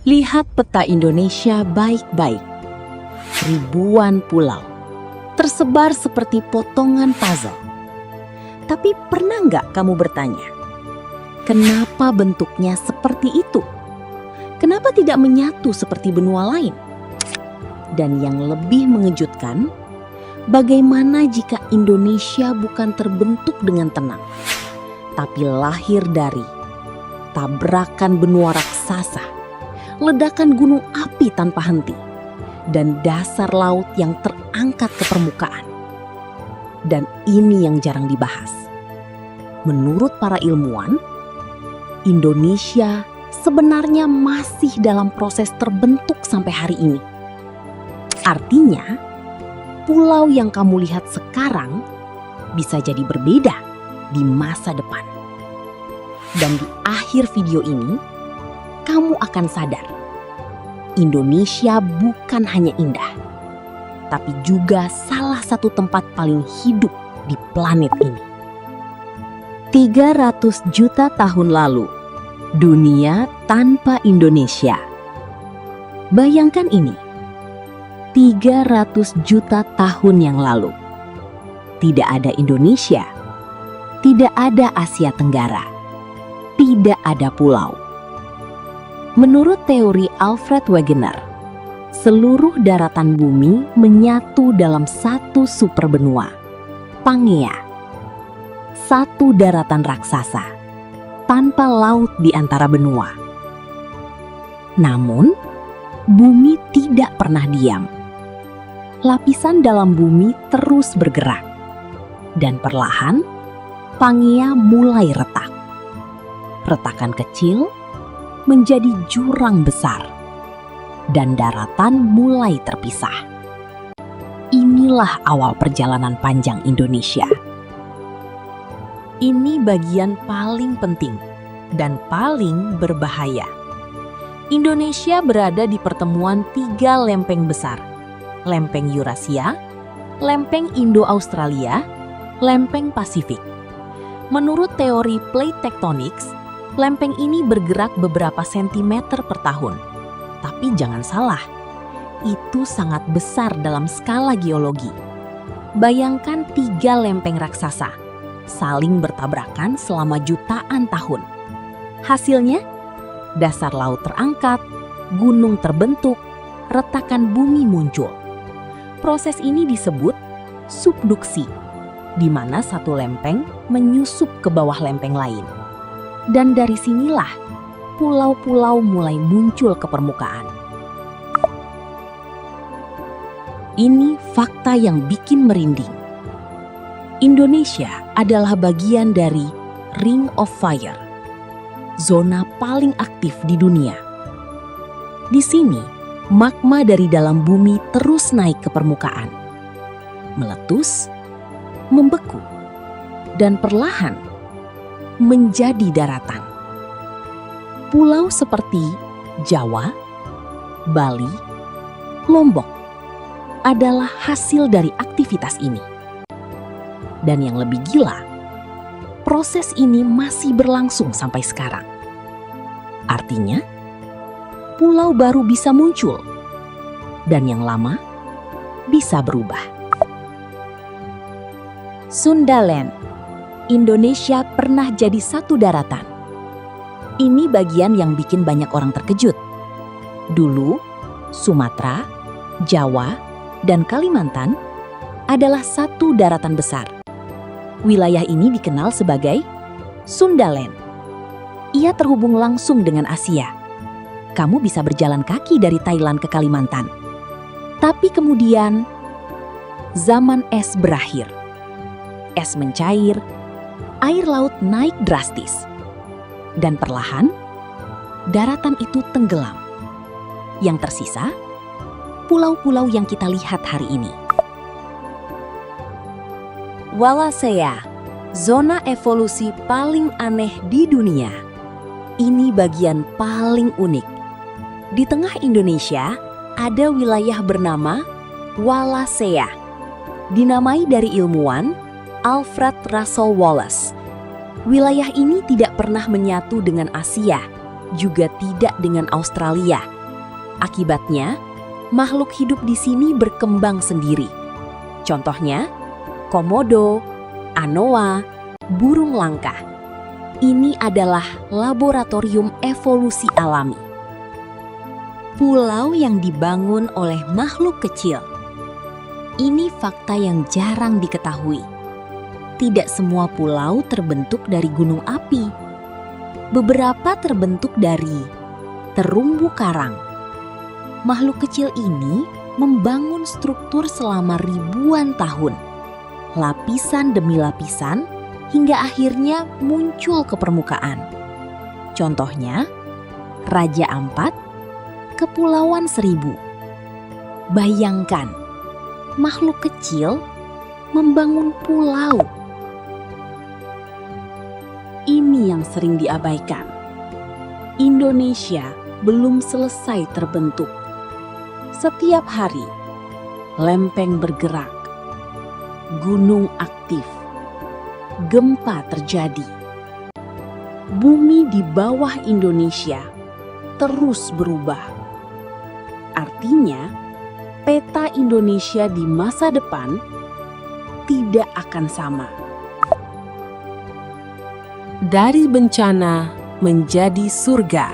Lihat peta Indonesia baik-baik. Ribuan pulau, tersebar seperti potongan puzzle. Tapi pernah nggak kamu bertanya, kenapa bentuknya seperti itu? Kenapa tidak menyatu seperti benua lain? Dan yang lebih mengejutkan, bagaimana jika Indonesia bukan terbentuk dengan tenang, tapi lahir dari tabrakan benua raksasa, ledakan gunung api tanpa henti, dan dasar laut yang terangkat ke permukaan. Dan ini yang jarang dibahas. Menurut para ilmuwan, Indonesia sebenarnya masih dalam proses terbentuk sampai hari ini. Artinya, pulau yang kamu lihat sekarang bisa jadi berbeda di masa depan. Dan di akhir video ini, kamu akan sadar, Indonesia bukan hanya indah, tapi juga salah satu tempat paling hidup di planet ini. 300 juta tahun lalu, dunia tanpa Indonesia. Bayangkan ini, 300 juta tahun yang lalu. Tidak ada Indonesia, tidak ada Asia Tenggara, tidak ada pulau. Menurut teori Alfred Wegener, seluruh daratan bumi menyatu dalam satu superbenua, Pangea. Satu daratan raksasa, tanpa laut di antara benua. Namun, bumi tidak pernah diam. Lapisan dalam bumi terus bergerak. Dan perlahan, Pangea mulai retak. Retakan kecil menjadi jurang besar, dan daratan mulai terpisah. Inilah awal perjalanan panjang Indonesia. Ini bagian paling penting dan paling berbahaya. Indonesia berada di pertemuan 3 lempeng besar: lempeng Eurasia, lempeng Indo-Australia, lempeng Pasifik. Menurut teori plate tectonics, lempeng ini bergerak beberapa sentimeter per tahun. Tapi jangan salah, itu sangat besar dalam skala geologi. Bayangkan 3 lempeng raksasa saling bertabrakan selama jutaan tahun. Hasilnya, dasar laut terangkat, gunung terbentuk, retakan bumi muncul. Proses ini disebut subduksi, di mana satu lempeng menyusup ke bawah lempeng lain. Dan dari sinilah pulau-pulau mulai muncul ke permukaan. Ini fakta yang bikin merinding. Indonesia adalah bagian dari Ring of Fire, zona paling aktif di dunia. Di sini, magma dari dalam bumi terus naik ke permukaan, meletus, membeku, dan perlahan menjadi daratan. Pulau seperti Jawa, Bali, Lombok adalah hasil dari aktivitas ini. Dan yang lebih gila, proses ini masih berlangsung sampai sekarang. Artinya, pulau baru bisa muncul, dan yang lama bisa berubah. Sundaland, Indonesia pernah jadi satu daratan. Ini bagian yang bikin banyak orang terkejut. Dulu, Sumatera, Jawa, dan Kalimantan adalah satu daratan besar. Wilayah ini dikenal sebagai Sundaland. Ia terhubung langsung dengan Asia. Kamu bisa berjalan kaki dari Thailand ke Kalimantan. Tapi kemudian, zaman es berakhir. Es mencair, air laut naik drastis. Dan perlahan, daratan itu tenggelam. Yang tersisa, pulau-pulau yang kita lihat hari ini. Wallacea, zona evolusi paling aneh di dunia. Ini bagian paling unik. Di tengah Indonesia, ada wilayah bernama Wallacea. Dinamai dari ilmuwan Alfred Russel Wallace. Wilayah ini tidak pernah menyatu dengan Asia, juga tidak dengan Australia, Akibatnya, makhluk hidup di sini berkembang sendiri. Contohnya, komodo, anoa, burung langka. Ini adalah laboratorium evolusi alami. Pulau yang dibangun oleh makhluk kecil. Ini fakta yang jarang diketahui. Tidak semua pulau terbentuk dari gunung api. Beberapa terbentuk dari terumbu karang. Makhluk kecil ini membangun struktur selama ribuan tahun, lapisan demi lapisan, hingga akhirnya muncul ke permukaan. Contohnya, Raja Ampat, Kepulauan Seribu. Bayangkan, makhluk kecil membangun pulau. Ini yang sering diabaikan. Indonesia belum selesai terbentuk. Setiap hari, lempeng bergerak, gunung aktif, gempa terjadi. Bumi di bawah Indonesia terus berubah. Artinya, peta Indonesia di masa depan tidak akan sama. Dari bencana menjadi surga.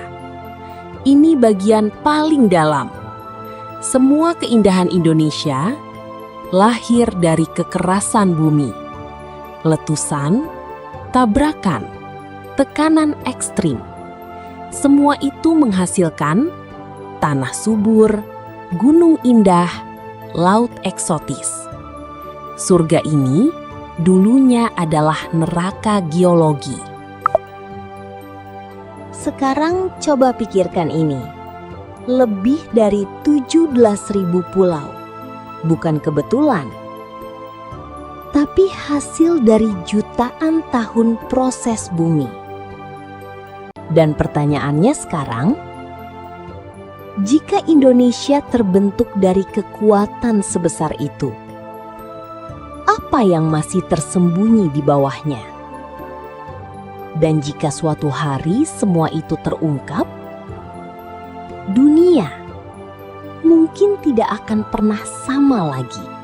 Ini bagian paling dalam. Semua keindahan Indonesia lahir dari kekerasan bumi, letusan, tabrakan, tekanan ekstrim. Semua itu menghasilkan tanah subur, gunung indah, laut eksotis. Surga ini dulunya adalah neraka geologi. Sekarang coba pikirkan ini. Lebih dari 17.000 pulau. Bukan kebetulan. Tapi hasil dari jutaan tahun proses bumi. Dan pertanyaannya sekarang, jika Indonesia terbentuk dari kekuatan sebesar itu, apa yang masih tersembunyi di bawahnya? Dan jika suatu hari semua itu terungkap, dunia mungkin tidak akan pernah sama lagi.